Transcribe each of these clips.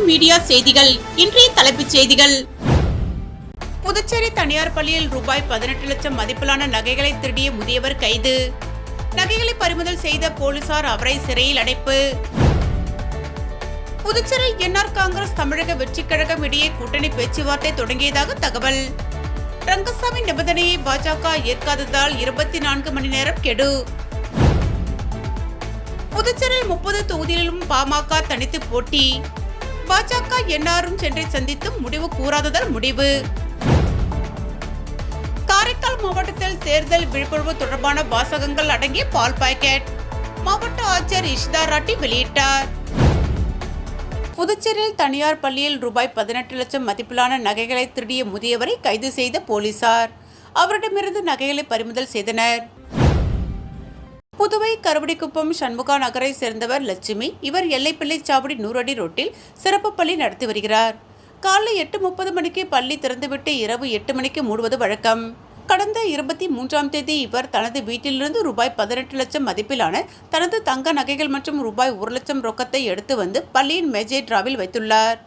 Media செய்திகள். இன்றைய தலைப்புச் செய்திகள். புதுச்சேரி தனியார் பள்ளியில் ரூபாய் 18 லட்சம் மதிப்பிலான நகைகளை திருடிய முதியவர் கைது. நகைகளை பறிமுதல் செய்த போலீசார் அவரை சிறையில் அடைப்பு. புதுச்சேரி என்ஆர் காங்கிரஸ் தமிழக வெற்றிக் கழகம் இடையே கூட்டணி பேச்சுவார்த்தை தொடங்கியதாக தகவல். ரங்கசாமி நிபந்தனையை பாஜக ஏற்காததால் 24 மணி நேரம் கெடு. புதுச்சேரியில் 30 தொகுதிகளிலும் பாமக தனித்து போட்டி. பாஜக என்ஆரும் சென்றை சந்தித்தும் முடிவு கூறாததால் முடிவு. காரைக்கால் மாவட்டத்தில் தேர்தல் விழிப்புணர்வு தொடர்பான வாசகங்கள் அடங்கிய பால் பாக்கெட் மாவட்ட ஆட்சியர் இஷிதா ராட்டி வெளியிட்டார். புதுச்சேரியில் தனியார் பள்ளியில் ரூபாய் 18 லட்சம் மதிப்பிலான நகைகளை திருடிய முதியவரை கைது செய்த போலீசார் அவரிடமிருந்து நகைகளை பறிமுதல் செய்தனர். புதுவை கருவடிக்குப்பம் சண்முகா நகரை சேர்ந்தவர் லட்சுமி. இவர் எல்லைப்பிள்ளை சாவடி 100 அடி ரோட்டில் சிறப்பு பள்ளி நடத்தி வருகிறார். காலை 8:30 மணிக்கு பள்ளி திறந்துவிட்டு இரவு 8 மணிக்கு மூடுவது வழக்கம். கடந்த 23ஆம் தேதி இவர் தனது வீட்டிலிருந்து ரூபாய் 18 லட்சம் மதிப்பிலான தனது தங்க நகைகள் மற்றும் ரூபாய் 1 லட்சம் ரொக்கத்தை எடுத்து வந்து பள்ளியின் மேஜை டிராவில் வைத்துள்ளார்.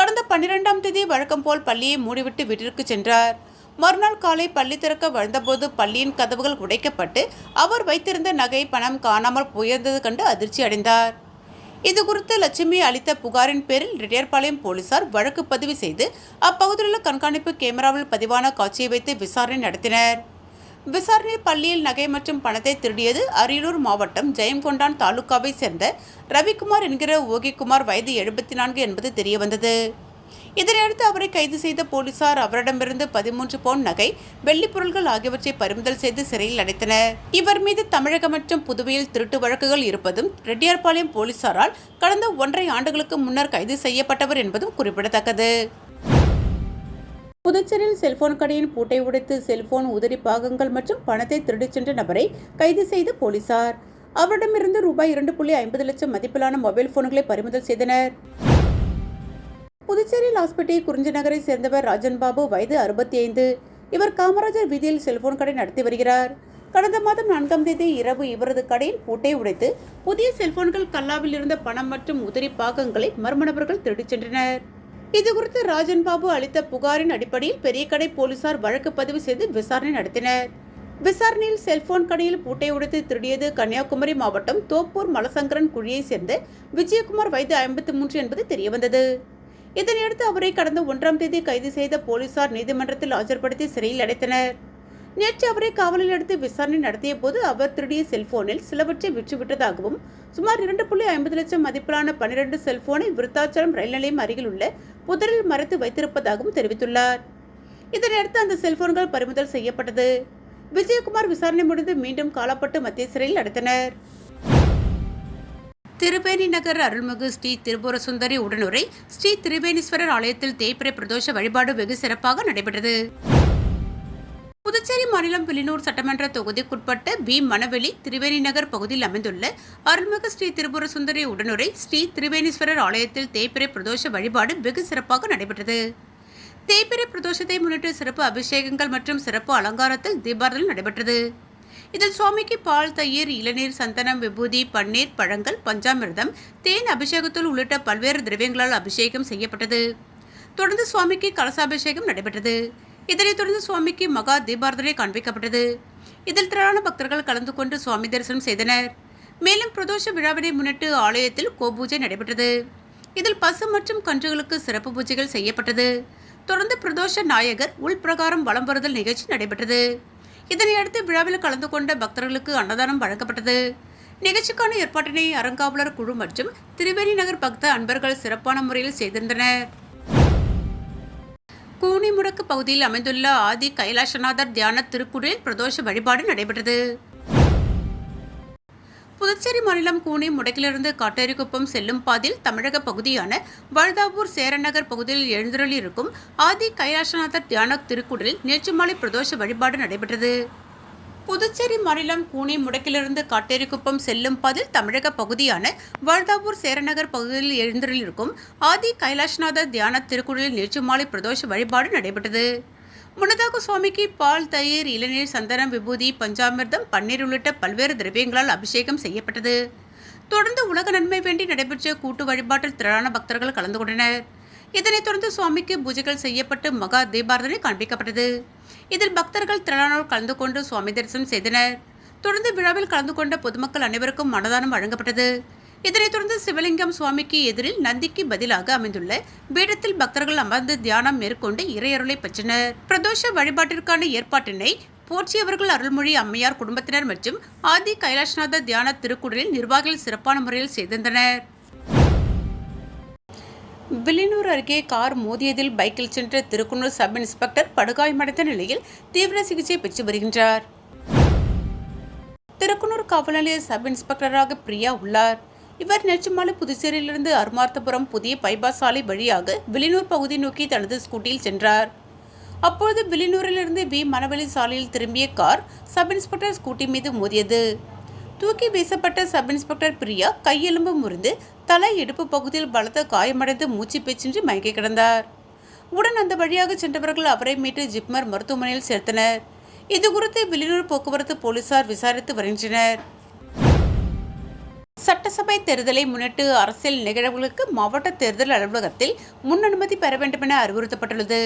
கடந்த 12ஆம் தேதி வழக்கம் போல் பள்ளியை மூடிவிட்டு வீட்டிற்கு சென்றார். மறுநாள் காலை பள்ளி திறக்க வந்தபோது பள்ளியின் கதவுகள் உடைக்கப்பட்டு அவர் வைத்திருந்த நகை பணம் காணாமல் போயிருந்தது கண்டு அதிர்ச்சி அடைந்தார். இதுகுறித்து லட்சுமி அளித்த புகாரின் பேரில் ரெட்டியார்பாளையம் போலீசார் வழக்கு பதிவு செய்து அப்பகுதியிலுள்ள கண்காணிப்பு கேமராவில் பதிவான காட்சியை வைத்து விசாரணை நடத்தினர். விசாரணையில் பள்ளியில் நகை மற்றும் பணத்தை திருடியது அரியலூர் மாவட்டம் ஜெயங்கொண்டான் தாலுகாவை சேர்ந்த ரவிக்குமார் என்கிற ஓகிக்குமார், வயது 74 என்பது தெரியவந்தது. இதனையடுத்து அவரை கைது செய்த போலீசார் அவரிடமிருந்து 13 பவுன் நகை, வெள்ளிப் பொருட்கள் ஆகியவற்றை பறிமுதல் செய்து சிறையில் அடைத்தனர். இவர் மீது தமிழகம் மற்றும் புதுவையில் திருட்டு வழக்குகள் இருப்பதும் ரெட்டியார்பாளையம் போலீசாரால் கடந்த 1.5 ஆண்டுகளுக்கு முன்னர் கைது செய்யப்பட்டவர் என்பதும் குறிப்பிடத்தக்கது. புதுச்சேரியில் செல்போன் கடையின் பூட்டை உடைத்து செல்போன், உதிரி பாகங்கள் மற்றும் பணத்தை திருடிச் சென்ற நபரை கைது செய்த போலீசார் அவரிடமிருந்து ரூபாய் 2.50 லட்சம் மதிப்பிலான மொபைல் போன்களை பறிமுதல் செய்தனர். புதுச்சேரி லாஸ்பேட்டை குறிஞ்சி நகரை சேர்ந்தவர் ராஜன் பாபு, வயது 65. இவர் காமராஜர் வீதியில் செல்போன் கடை நடத்தி வருகிறார். கடந்த மாதம் 4ஆம் தேதி இரவு இவரது கடையின் பூட்டை உடைத்து புதிய செல்போன்கள், கல்லாவில் இருந்த பணம் மற்றும் உதிரி பாகங்களை மர்ம நபர்கள் திருடிச் சென்றனர். இதுகுறித்து ராஜன் பாபு அளித்த புகாரின் அடிப்படையில் பெரிய கடை போலீசார் வழக்கு பதிவு செய்து விசாரணை நடத்தினர். விசாரணையில் செல்போன் கடையில் பூட்டை உடைத்து திருடியது கன்னியாகுமரி மாவட்டம் தோப்பூர் மலசங்கரன் குழியை சேர்ந்த விஜயகுமார், வயது 53 என்பது தெரியவந்தது. இதனையடுத்து அவரை கடந்த 1ஆம் தேதி கைது செய்த போலீசார் நீதிமன்றத்தில் ஆஜர்படுத்தி சிறையில் அடைத்தனர். நேற்று அவரை காவலில் எடுத்து விசாரணை நடத்திய போது அவர் திருடிய செல்போனில் சிலவற்றை விற்றுவிட்டதாகவும் சுமார் 2.50 லட்சம் மதிப்பிலான 12 செல்போனை விருத்தாச்சலம் ரயில் நிலையம் அருகில் உள்ள புதரில் மறைத்து வைத்திருப்பதாகவும் தெரிவித்துள்ளார். இதனையடுத்து அந்த செல்போன்கள் பறிமுதல் செய்யப்பட்டது. விஜயகுமார் விசாரணை முடிந்து மீண்டும் காலப்பட்டு மத்திய சிறையில் அடைத்தனர். திருவேணி நகர் அருள்மிகு ஸ்ரீ திரிபுர சுந்தரி உடனுரை ஸ்ரீ திரிவேணீஸ்வரர் ஆலயத்தில் தேய்பிறை பிரதோஷ வழிபாடு வெகு சிறப்பாக நடைபெற்றது. புதுச்சேரி மாநிலம் வில்லியனூர் சட்டமன்ற தொகுதிக்குட்பட்ட பி மணவெளி திரிவேணி நகர் பகுதியில் அமைந்துள்ள அருள்மிகு ஸ்ரீ திரிபுர சுந்தரி உடனுரை ஸ்ரீ திரிவேணீஸ்வரர் ஆலயத்தில் தேய்பிறை பிரதோஷ வழிபாடு வெகு சிறப்பாக நடைபெற்றது. தேய்பிறை பிரதோஷத்தை முன்னிட்டு சிறப்பு அபிஷேகங்கள் மற்றும் சிறப்பு அலங்காரத்தில் தீபாராதனை நடைபெற்றது. இதில் சுவாமிக்கு பால், தயிர், இளநீர், சந்தனம், விபூதி, பன்னீர், பழங்கள், பஞ்சாமிர்தம், தேன், அபிஷேகத்தூள் உள்ளிட்ட பல்வேறு திரவியங்களால் அபிஷேகம் செய்யப்பட்டது. தொடர்ந்து சுவாமிக்கு கலசாபிஷேகம் நடைபெற்றது. இதனைத் தொடர்ந்து சுவாமிக்கு மகா தீபாராதனை காண்பிக்கப்பட்டது. இதில் திரளான பக்தர்கள் கலந்து கொண்டு சுவாமி தரிசனம் செய்தனர். மேலும் பிரதோஷ விழாவினை முன்னிட்டு ஆலயத்தில் கோபூஜை நடைபெற்றது. இதில் பசு மற்றும் கன்றுகளுக்கு சிறப்பு பூஜைகள் செய்யப்பட்டது. தொடர்ந்து பிரதோஷ நாயகர் உள்பிரகாரம் வலம் வருதல் நிகழ்ச்சி நடைபெற்றது. இதனையடுத்து விழாவில் கலந்து கொண்ட பக்தர்களுக்கு அன்னதானம் வழங்கப்பட்டது. நிகழ்ச்சிக்கான ஏற்பாட்டினை அறங்காவலர் குழு மற்றும் திரிவேணி நகர் பக்த அன்பர்கள் சிறப்பான முறையில் செய்திருந்தனர். கூனிமுடக்கு பகுதியில் அமைந்துள்ள ஆதி கைலாசநாதர் தியான திருக்குடில் பிரதோஷ வழிபாடு நடைபெற்றது. புதுச்சேரி மாநிலம் கூனி முடக்கிலிருந்து காட்டேரிக்குப்பம் செல்லும் பாதையில் தமிழக பகுதியான வழுதாவூர் சேரநகர் பகுதியில் எழுந்தருளியிருக்கும் ஆதி கைலாசநாதர் தியான திருக்குடலில் நேற்று மாலை பிரதோஷ வழிபாடு நடைபெற்றது. புதுச்சேரி மாநிலம் கூனி முடக்கிலிருந்து காட்டேரிக்குப்பம் செல்லும் பாதையில் தமிழக பகுதியான வழுதாவூர் சேரநகர் பகுதியில் எழுந்தருளியிருக்கும் ஆதி கைலாசநாதர் தியான திருக்குடலில் நேற்று மாலை பிரதோஷ வழிபாடு நடைபெற்றது. முன்னதாக சுவாமிக்கு பால், தயிர், இளநீர், சந்தனம், விபூதி, பஞ்சாமிர்தம், பன்னீர் உள்ளிட்ட பல்வேறு திரவியங்களால் அபிஷேகம் செய்யப்பட்டது. தொடர்ந்து உலக நன்மை வேண்டி நடைபெற்ற கூட்டு வழிபாட்டில் திரளான பக்தர்கள் கலந்து கொண்டனர். இதனைத் தொடர்ந்து சுவாமிக்கு பூஜைகள் செய்யப்பட்டு மகா தீபாரதனை காண்பிக்கப்பட்டது. இதில் பக்தர்கள் திரளானோர் கலந்து கொண்டு சுவாமி தரிசனம் செய்தனர். தொடர்ந்து விழாவில் கலந்து கொண்ட பொதுமக்கள் அனைவருக்கும் அன்னதானம் வழங்கப்பட்டது. இதனைத் தொடர்ந்து சிவலிங்கம் சுவாமிக்கு எதிரில் நந்திக்கு பதிலாக அமைந்துள்ள பீடத்தில் பக்தர்கள் அமர்ந்து தியானம் மேற்கொண்டு இறையருளை பெற்றனர். பிரதோஷ வழிபாட்டிற்கான ஏற்பாட்டினை போற்றியவர்கள் அருள்மொழி அம்மையார் குடும்பத்தினர் மற்றும் ஆதி கைலாஷ்நாத தியான திருக்குடலில் நிர்வாகிகள் சிறப்பான முறையில் செய்திருந்தனர். வில்லியனூர் அருகே கார் மோதியதில் பைக்கில் சென்ற திருக்குன்னூர் சப் இன்ஸ்பெக்டர் படுகாயமடைந்த நிலையில் தீவிர சிகிச்சை பெற்று வருகின்றார். திருக்குன்னூர் காவல் நிலைய சப் இன்ஸ்பெக்டராக பிரியா உள்ளார். இவர் நேற்று மாலை புதுச்சேரியிலிருந்து அருமார்த்தபுரம் புதிய பைபாஸ் சாலை வழியாக வில்லியனூர் பகுதி நோக்கி தனது ஸ்கூட்டியில் சென்றார். அப்பொழுது வில்லியனூரிலிருந்து மணவெளி சாலையில் திரும்பிய கார் சப் இன்ஸ்பெக்டர் ஸ்கூட்டி மீது மோதியது. தூக்கி வீசப்பட்ட சப் இன்ஸ்பெக்டர் பிரியா கையெலும்பு முறிந்து தலை இடுப்பு பகுதியில் பலத்த காயமடைந்து மூச்சு பேச்சின்றி மயங்கி கிடந்தார். உடன் அந்த வழியாக சென்றவர்கள் அவரை மீட்டு ஜிப்மர் மருத்துவமனையில் சேர்த்தனர். இதுகுறித்து வில்லியனூர் போக்குவரத்து போலீசார் விசாரித்து வருகின்றனர். சட்டசபை தேர்தலை முன்னிட்டு அரசியல் நிகழ்வுகளுக்கு மாவட்ட தேர்தல் அலுவலகத்தில் முன் அனுமதி பெற வேண்டும் என அறிவுறுத்தப்பட்டுள்ளது.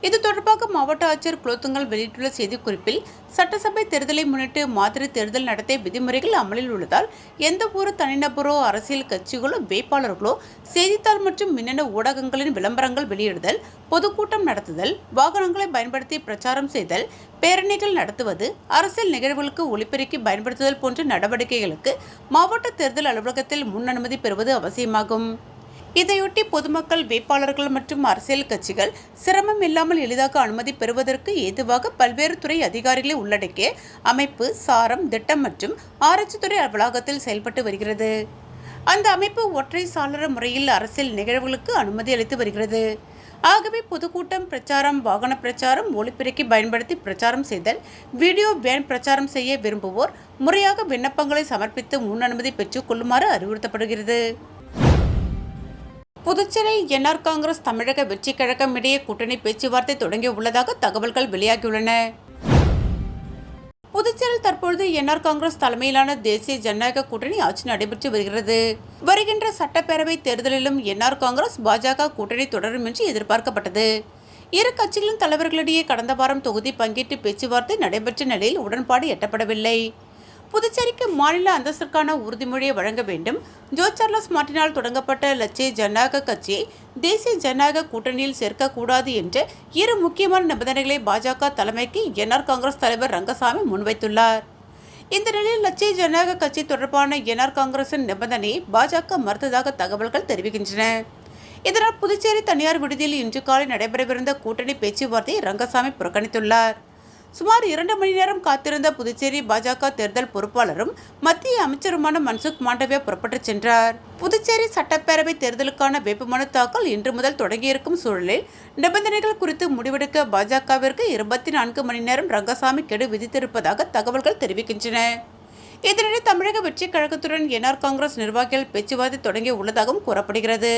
இது தொடர்பாக மாவட்ட ஆட்சியர் குலோத்துங்கல் வெளியிட்டுள்ள செய்திக்குறிப்பில், சட்டசபை தேர்தலை முன்னிட்டு மாதிரி தேர்தல் நடத்தை விதிமுறைகள் அமலில் உள்ளதால் எந்த ஒரு தனிநபரோ அரசியல் கட்சிகளோ வேட்பாளர்களோ செய்தித்தாள் மற்றும் மின்னணு ஊடகங்களின் விளம்பரங்கள் வெளியிடுதல், பொதுக்கூட்டம் நடத்துதல், வாகனங்களை பயன்படுத்தி பிரச்சாரம் செய்தல், பேரணிகள் நடத்துவது, அரசியல் நிகழ்வுகளுக்கு ஒலிபெருக்கி பயன்படுத்துதல் போன்ற நடவடிக்கைகளுக்கு மாவட்ட தேர்தல் அலுவலகத்தில் முன் அனுமதி பெறுவது அவசியமாகும். இதையொட்டி பொதுமக்கள், வேட்பாளர்கள் மற்றும் அரசியல் கட்சிகள் சிரமம் இல்லாமல் எளிதாக அனுமதி பெறுவதற்கு ஏதுவாக பல்வேறு துறை அதிகாரிகளை உள்ளடக்கிய அமைப்பு சாரம் திட்டம் மற்றும் ஆராய்ச்சித்துறை வளாகத்தில் செயல்பட்டு வருகிறது. அந்த அமைப்பு ஒற்றை சாளர முறையில் அரசியல் நிகழ்வுகளுக்கு அனுமதி அளித்து வருகிறது. ஆகவே பொதுக்கூட்டம், பிரச்சாரம், வாகன பிரச்சாரம், ஒலிபெருக்கி பயன்படுத்தி பிரச்சாரம் செய்தல், வீடியோ வேன் பிரச்சாரம் செய்ய விரும்புவோர் முறையாக விண்ணப்பங்களை சமர்ப்பித்து முன் அனுமதி பெற்றுக் கொள்ளுமாறு அறிவுறுத்தப்படுகிறது. புதுச்சேரியில் என்ஆர் காங்கிரஸ் தமிழக வெற்றி கழகம் இடையே கூட்டணி பேச்சுவார்த்தை தொடங்கி உள்ளதாக தகவல்கள் வெளியாகியுள்ளன. புதுச்சேரியில் தற்பொழுது என்ஆர் காங்கிரஸ் தலைமையிலான தேசிய ஜனநாயக கூட்டணி ஆட்சி நடைபெற்று வருகிறது. வருகின்ற சட்டப்பேரவை தேர்தலிலும் என்ஆர் காங்கிரஸ் பாஜக கூட்டணி தொடரும் என்று எதிர்பார்க்கப்பட்டது. இரு கட்சிகளின் தலைவர்களிடையே கடந்த வாரம் தொகுதி பங்கீட்டு பேச்சுவார்த்தை நடைபெற்ற நிலையில் உடன்பாடு எட்டப்படவில்லை. புதுச்சேரிக்கு மாநில அந்தஸ்திற்கான உறுதிமொழியை வழங்க வேண்டும், ஜோ சார்லஸ் மார்ட்டினால் தொடங்கப்பட்ட லட்சிய ஜனநாயக கட்சியை தேசிய ஜனநாயக கூட்டணியில் சேர்க்கக்கூடாது என்ற இரு முக்கியமான நிபந்தனைகளை பாஜக தலைமைக்கு என்ஆர் காங்கிரஸ் தலைவர் ரங்கசாமி முன்வைத்துள்ளார். இந்த நிலையில் லட்சிய ஜனநாயக கட்சி தொடர்பான என்ஆர் காங்கிரசின் நிபந்தனையை பாஜக மறுத்ததாக தகவல்கள் தெரிவிக்கின்றன. இதனால் புதுச்சேரி தனியார் விடுதியில் இன்று காலை நடைபெறவிருந்த கூட்டணி பேச்சுவார்த்தையை ரங்கசாமி புறக்கணித்துள்ளார். சுமார் 2 மணி நேரம் காத்திருந்த புதுச்சேரி பாஜக தேர்தல் பொறுப்பாளரும் மத்திய அமைச்சருமான மன்சுக் மாண்டவியா புறப்பட்டுச் சென்றார். புதுச்சேரி சட்டப்பேரவை தேர்தலுக்கான வேட்புமனு தாக்கல் இன்று முதல் தொடங்கியிருக்கும் சூழலில் நிபந்தனைகள் குறித்து முடிவெடுக்க பாஜகவிற்கு 24 மணி நேரம் ரங்கசாமி கெடு விதித்திருப்பதாக தகவல்கள் தெரிவிக்கின்றன. இதனிடையே தமிழக வெற்றி கழகத்துடன் என்ஆர் காங்கிரஸ் நிர்வாகிகள் பேச்சுவார்த்தை தொடங்கி உள்ளதாகவும் கூறப்படுகிறது.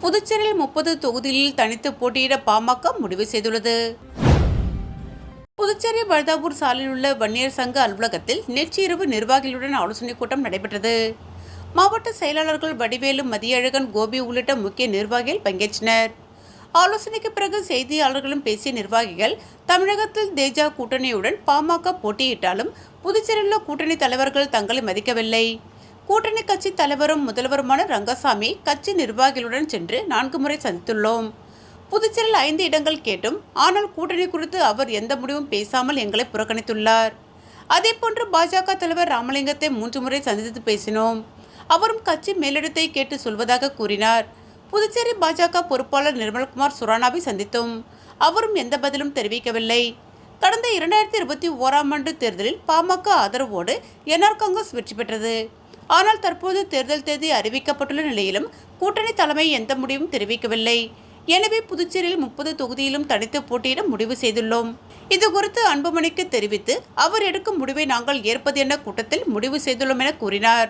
புதுச்சேரியில் 30 தொகுதிகளில் தனித்து போட்டியிட பாமக முடிவு செய்துள்ளது. புதுச்சேரி பல்தாபூர் சாலையில் உள்ள வன்னியர் சங்க அலுவலகத்தில் நேற்று இரவு நிர்வாகிகளுடன் ஆலோசனைக் கூட்டம் நடைபெற்றது. மாவட்ட செயலாளர்கள் வடிவேலு, மதியழகன், கோபி உள்ளிட்ட முக்கிய நிர்வாகிகள் பங்கேற்றனர். ஆலோசனைக்கு பிறகு செய்தியாளர்களும் பேசிய நிர்வாகிகள், தமிழகத்தில் தேஜா கூட்டணியுடன் பாமக போட்டியிட்டாலும் புதுச்சேரியில் உள்ள கூட்டணி தலைவர்கள் தங்களை மதிக்கவில்லை. கூட்டணி கட்சி தலைவரும் முதல்வருமான ரங்கசாமி கட்சி நிர்வாகிகளுடன் சென்று 4 முறை சந்தித்துள்ளோம். புதுச்சேரியில் 5 இடங்கள் கேட்டும் ஆனால் கூட்டணி குறித்து அவர் எந்த முடிவும் பேசாமல் எங்களை புறக்கணித்துள்ளார். அதேபோன்று பாஜக தலைவர் ராமலிங்கத்தை 3 முறை சந்தித்து பேசினோம். அவரும் கட்சி மேலிடத்தை கேட்டு சொல்வதாக கூறினார். புதுச்சேரி பாஜக பொறுப்பாளர் நிர்மல்குமார் சுரானாவை சந்தித்தோம். அவரும் எந்த பதிலும் தெரிவிக்கவில்லை. கடந்த 2021ஆம் ஆண்டு தேர்தலில் பாமக ஆதரவோடு என்ஆர் காங்கிரஸ் வெற்றி பெற்றது. ஆனால் தற்போது தேர்தல் தேதி அறிவிக்கப்பட்டுள்ள நிலையிலும் கூட்டணி தலைமை எந்த முடிவும் தெரிவிக்கவில்லை. எனவே புதுச்சேரியில் 30 தொகுதியிலும் தனித்து போட்டியிட முடிவு செய்துள்ளோம். இது குறித்து அன்புமணிக்கு தெரிவித்து அவர் எடுக்கும் முடிவை நாங்கள் ஏற்பது என கூட்டத்தில் முடிவு செய்துள்ளோம் என கூறினார்.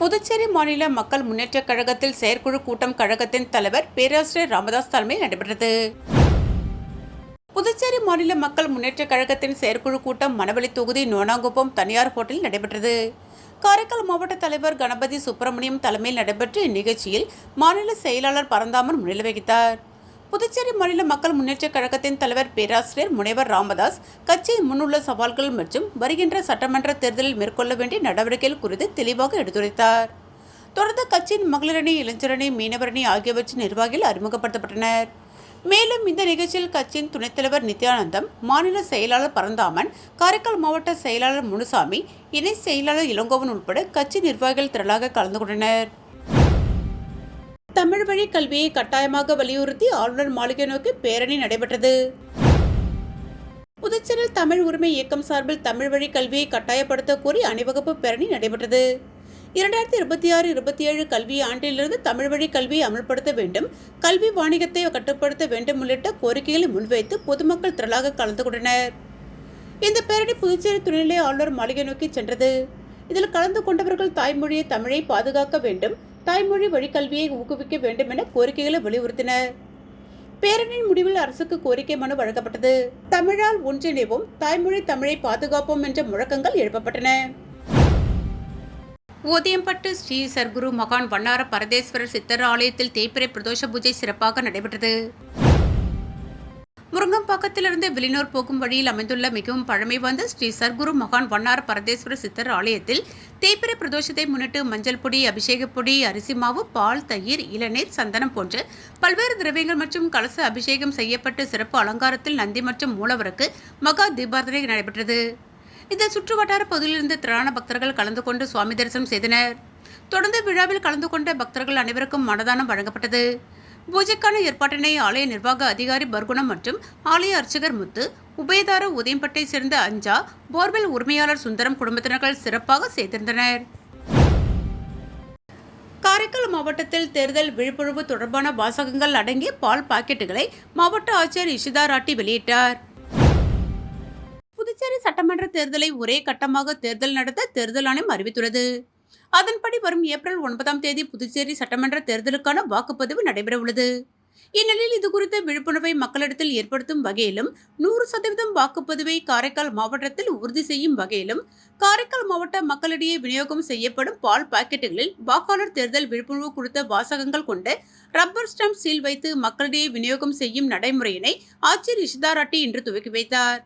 புதுச்சேரி மாநில மக்கள் முன்னேற்ற கழகத்தில் செயற்குழு கூட்டம் கழகத்தின் தலைவர் பேராசிரியர் ராமதாஸ் தலைமையில் நடைபெற்றது. புதுச்சேரி மாநில மக்கள் முன்னேற்ற கழகத்தின் செயற்குழு கூட்டம் மணவெளி தொகுதி நோனாங்குப்பம் தனியார் ஹோட்டலில் நடைபெற்றது. காரைக்கால் மாவட்ட தலைவர் கணபதி சுப்பிரமணியம் தலைமையில் நடைபெற்ற இந்நிகழ்ச்சியில் மாநில செயலாளர் பரந்தாமன் முன்னிலை வகித்தார். புதுச்சேரி மாநில மக்கள் முன்னேற்ற கழகத்தின் தலைவர் பேராசிரியர் முனைவர் ராமதாஸ் கட்சியின் முன்னுள்ள சவால்கள் மற்றும் வருகின்ற சட்டமன்ற தேர்தலில் மேற்கொள்ள வேண்டிய நடவடிக்கைகள் குறித்து தெளிவாக எடுத்துரைத்தார். தொடர்ந்து கட்சியின் மகளிரணி, இளைஞரணி, மீனவரணி ஆகியவற்றின் நிர்வாகிகள் அறிமுகப்படுத்தப்பட்டனர். மேலும் இந்த நிகழ்ச்சியில் கட்சியின் துணைத் தலைவர் நித்யானந்தம், மாநில செயலாளர் பரந்தாமன், காரைக்கால் மாவட்ட செயலாளர் முனுசாமி, இணை செயலாளர் இளங்கோவன் உட்பட கட்சி நிர்வாகிகள் திரளாக கலந்து கொண்டனர். தமிழ் வழி கல்வியை கட்டாயமாக வலியுறுத்தி ஆளுநர் மாளிகை நோக்கி பேரணி நடைபெற்றது. புதுச்சேரியில் தமிழ் உரிமை இயக்கம் சார்பில் தமிழ் வழி கல்வியை கட்டாயப்படுத்த கோரி அணிவகுப்பு பேரணி நடைபெற்றது. 2026-27 கல்வி ஆண்டிலிருந்து தமிழ் வழி கல்வியை அமல்படுத்த வேண்டும், கல்வி வாணிகத்தை கட்டுப்படுத்த வேண்டும் உள்ளிட்ட கோரிக்கைகளை முன்வைத்து பொதுமக்கள் திரளாக கலந்து கொண்டனர். இந்த பேரணி புதுச்சேரி துணைநிலை ஆளுநர் மாளிகை நோக்கி சென்றது. இதில் கலந்து கொண்டவர்கள் தாய்மொழியை தமிழை பாதுகாக்க வேண்டும், தாய்மொழி வழிக்கல்வியை ஊக்குவிக்க வேண்டும் என கோரிக்கைகளை வலியுறுத்தினர். பேரணியின் முடிவில் அரசுக்கு கோரிக்கை மனு வழங்கப்பட்டது. தமிழால் ஒன்றிணைவோம், தாய்மொழி தமிழை பாதுகாப்போம் என்ற முழக்கங்கள் எழுப்பப்பட்டன. ஓதியம்பட்டு ஸ்ரீ சர்க்குரு மகான் வண்ணார பரதேஸ்வரர் சித்தர் ஆலயத்தில் தேய்பிறை பிரதோஷ பூஜை சிறப்பாக நடைபெற்றது. முருங்கம்பாக்கத்திலிருந்து வெளியூர் போகும் வழியில் அமைந்துள்ள மிகவும் பழமை வாய்ந்த ஸ்ரீ சர்க்குரு மகான் வண்ணார பரதேஸ்வரர் சித்தர் ஆலயத்தில் தேய்பிறை பிரதோஷத்தை முன்னிட்டு மஞ்சள் பொடி, அபிஷேக பொடி, அரிசி மாவு, பால், தயிர், இளநீர், சந்தனம் போன்ற பல்வேறு திரவியங்கள் மற்றும் கலச அபிஷேகம் செய்யப்பட்டு சிறப்பு அலங்காரத்தில் நந்தி மற்றும் மூலவருக்கு மகா தீபாரதனை நடைபெற்றது. இதில் சுற்று வட்டார பகுதியிலிருந்து திரளான பக்தர்கள் கலந்து கொண்டு சுவாமி தரிசனம் செய்தனர். தொடர்ந்து விழாவில் கலந்து கொண்ட பக்தர்கள் அனைவருக்கும் அன்னதானம் வழங்கப்பட்டது. பூஜைக்கான ஏற்பாட்டினை ஆலய நிர்வாக அதிகாரி பர்குணம் மற்றும் ஆலய அர்ச்சகர் முத்து, உபயதார உதயம்பட்டை சேர்ந்த அஞ்சா, போர்வெல் உரிமையாளர் சுந்தரம் குடும்பத்தினர்கள் சிறப்பாக செய்திருந்தனர். காரைக்கால் மாவட்டத்தில் தேர்தல் விழிப்புணர்வு தொடர்பான வாசகங்கள் அடங்கிய பால் பாக்கெட்டுகளை மாவட்ட ஆட்சியர் இஷிதா ராட்டி வெளியிட்டார். புதுச்சேரி சட்டமன்ற தேர்தலை ஒரே கட்டமாக தேர்தல் நடத்த தேர்தல் ஆணையம் அறிவித்துள்ளது. அதன்படி வரும் ஏப்ரல் 9 புதுச்சேரி சட்டமன்ற தேர்தலுக்கான வாக்குப்பதிவு நடைபெற உள்ளது. இந்நிலையில் இதுகுறித்த விழிப்புணர்வை மக்களிடத்தில் ஏற்படுத்தும் வகையிலும் 100% வாக்குப்பதிவை காரைக்கால் மாவட்டத்தில் உறுதி செய்யும் வகையிலும் காரைக்கால் மாவட்ட மக்களிடையே விநியோகம் செய்யப்படும் பால் பாக்கெட்டுகளில் வாக்காளர் தேர்தல் விழிப்புணர்வு குறித்த வாசகங்கள் கொண்ட ரப்பர் ஸ்டாம்ப் சீல் வைத்து மக்களிடையே விநியோகம் செய்யும் நடைமுறையினை ஆட்சியர் இஷிதா ராட்டி இன்று துவக்கி வைத்தார்.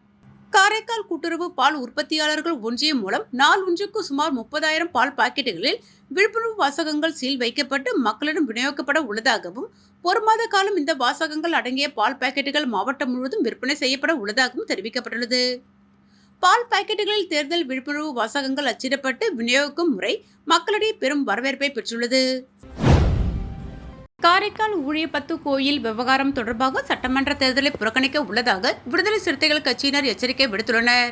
காரைக்கால் கூட்டுறவு பால் உற்பத்தியாளர்கள் ஒன்றியம் மூலம் நாள் ஒன்றுக்கு சுமார் 30,000 பால் பாக்கெட்டுகளில் விழிப்புணர்வு வாசகங்கள் சீல் வைக்கப்பட்டு மக்களிடம் விநியோகிக்கப்பட உள்ளதாகவும், 1 மாத காலம் இந்த வாசகங்கள் அடங்கிய பால் பாக்கெட்டுகள் மாவட்டம் முழுவதும் விற்பனை செய்யப்பட உள்ளதாகவும் தெரிவிக்கப்பட்டுள்ளது. பால் பாக்கெட்டுகளில் தேர்தல் விழிப்புணர்வு வாசகங்கள் அச்சிடப்பட்டு விநியோகிக்கும் முறை மக்களிடையே பெரும் வரவேற்பை பெற்றுள்ளது. காரைக்கால் ஊழியப்பத்து கோயில் விவகாரம் தொடர்பாக சட்டமன்ற தேர்தலை புறக்கணிக்க உள்ளதாக விடுதலை சிறுத்தைகள் கட்சியினர் எச்சரிக்கை விடுத்துள்ளனர்.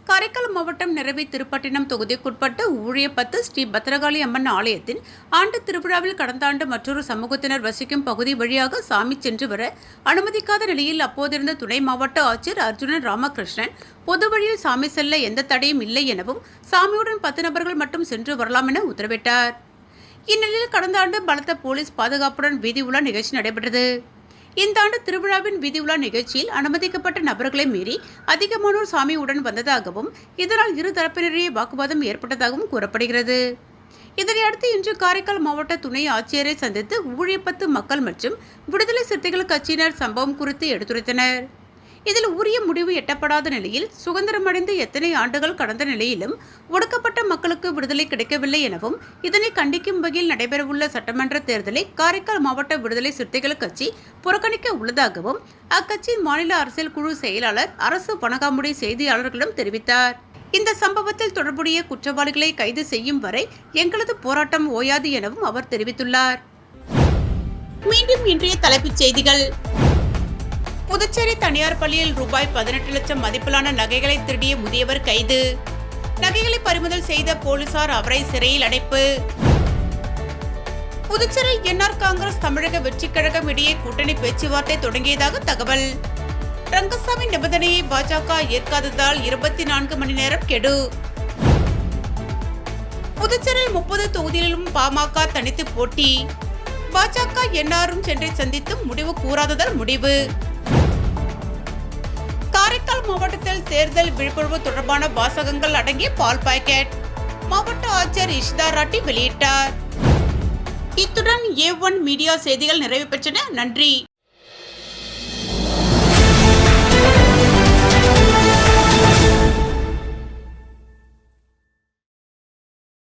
காரைக்கால் மாவட்டம் நிரவி திருப்பட்டினம் தொகுதிக்குட்பட்ட ஊழியப்பத்து ஸ்ரீ பத்ரகாளி அம்மன் ஆலயத்தின் ஆண்டு திருவிழாவில் கடந்த ஆண்டு மற்றொரு சமூகத்தினர் வசிக்கும் பகுதி வழியாக சாமி சென்று வர அனுமதிக்காத நிலையில் அப்போதிருந்த துணை மாவட்ட ஆட்சியர் அர்ஜுனன் ராமகிருஷ்ணன் பொது வழியில் சாமி செல்ல எந்த தடையும் இல்லை எனவும் சாமியுடன் 10 நபர்கள் மட்டும் சென்று வரலாம் என உத்தரவிட்டார். இந்நிலையில் கடந்த ஆண்டு பலத்த போலீஸ் பாதுகாப்புடன் வீதி உலா நிகழ்ச்சி நடைபெற்றது. இந்த ஆண்டு திருவிழாவின் வீதி உலா நிகழ்ச்சியில் அனுமதிக்கப்பட்ட நபர்களை மீறி அதிகமானோர் சாமியுடன் வந்ததாகவும், இதனால் இரு தரப்பினரிடையே வாக்குவாதம் ஏற்பட்டதாகவும் கூறப்படுகிறது. இதனையடுத்து இன்று காரைக்கால் மாவட்ட துணை ஆட்சியரை சந்தித்து ஊழியப்பத்து மக்கள் மற்றும் விடுதலை சிறுத்தைகள் கட்சியினர் சம்பவம் குறித்து எடுத்துரைத்தனர். இதில் உரிய முடிவு எட்டப்படாத நிலையில் சுதந்திரமடைந்து எத்தனை ஆண்டுகள் கடந்த நிலையிலும் ஒடுக்கப்பட்ட மக்களுக்கு விடுதலை கிடைக்கவில்லை எனவும், இதனை கண்டிக்கும் வகையில் நடைபெறவுள்ள சட்டமன்ற தேர்தலை காரைக்கால் மாவட்ட விடுதலை சிறுத்தைகள் கட்சி புறக்கணிக்க உள்ளதாகவும் அக்கட்சியின் மாநில அரசியல் குழு செயலாளர் அரசு வணங்காமுடி செய்தியாளர்களிடம் தெரிவித்தார். இந்த சம்பவத்தில் தொடர்புடைய குற்றவாளிகளை கைது செய்யும் வரை எங்களது போராட்டம் ஓயாது எனவும் அவர் தெரிவித்துள்ளார். மீண்டும் இன்றைய தலைப்புச் செய்திகள். புதுச்சேரி தனியார் பள்ளியில் ரூபாய் 18 லட்சம் மதிப்பிலான நகைகளை திருடிய முதியவர் கைது. நகைகளை பறிமுதல் செய்த போலீசார் அவரை சிறையில் அடைப்பு. புதுச்சேரியில் என்ஆர் காங்கிரஸ் தமிழக வெற்றிக் கழகம் இடையே கூட்டணி பேச்சுவார்த்தை தொடங்கியதாக தகவல். ரங்கசாமி நிபந்தனையை பாஜக ஏற்காததால் 24 மணி நேரம் கெடு. புதுச்சேரியில் 30 தொகுதிகளிலும் பாமக தனித்து போட்டி. பாஜக என்ஆரும் சென்றை சந்தித்தும் முடிவு கூறாததால் முடிவு. மாவட்டத்தில் தேர்தல் விழிப்புணர்வு தொடர்பான வாசகங்கள் அடங்கிய பால் பாக்கெட் மாவட்ட ஆட்சியர் இஷ்தா ராட்டி வெளியிட்டார். இத்துடன் A1 மீடியா செய்திகள் நிறைவு பெற்றன. நன்றி.